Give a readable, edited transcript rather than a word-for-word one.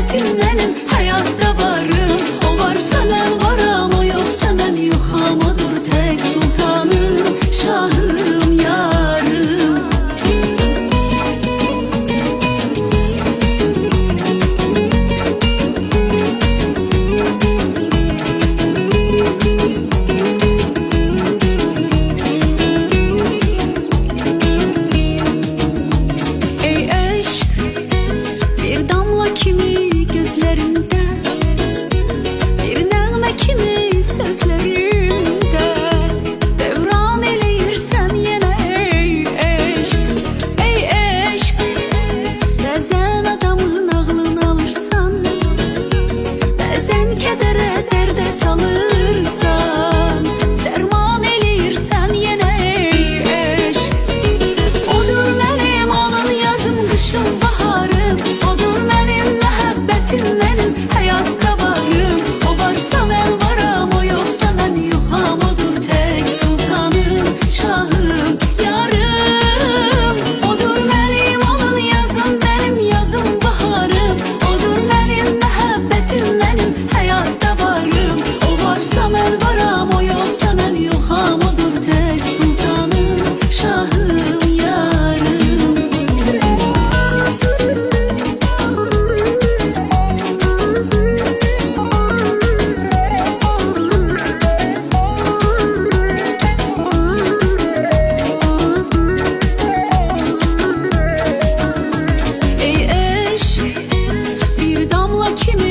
məhəbbətim mənim, həyatda varım. O varsa mən varam, o yoxsa mən yoxam. Odur tək sultanım, şahım, yarım. Ey eşq, bir damla kimi gözlərində, bir nəğmə kimi sözlərində devran eləyirsən yenə. Ey eşq, bəzən adamın ağlını alırsan, bəzən kədərə, dərdə salırsan, dərman eləyirsən yenə. Ey eşq, odur mənim alın yazım, qışım, baharım. Odur mənim məhəbbətim mənim, həyatda varım. O varsa mən varam, o yoxsa mən yoxam. Odur tək sultanım, şahım, yarım. Odur mənim alın yazım, mənim yazım, baharım. Odur mənim məhəbbətim mənim, həyatda varım. O varsa mən varam, o yoxsa mən yoxam. Odur tək sultanım, şahım, yarım. Ey eşq, bir damla kimi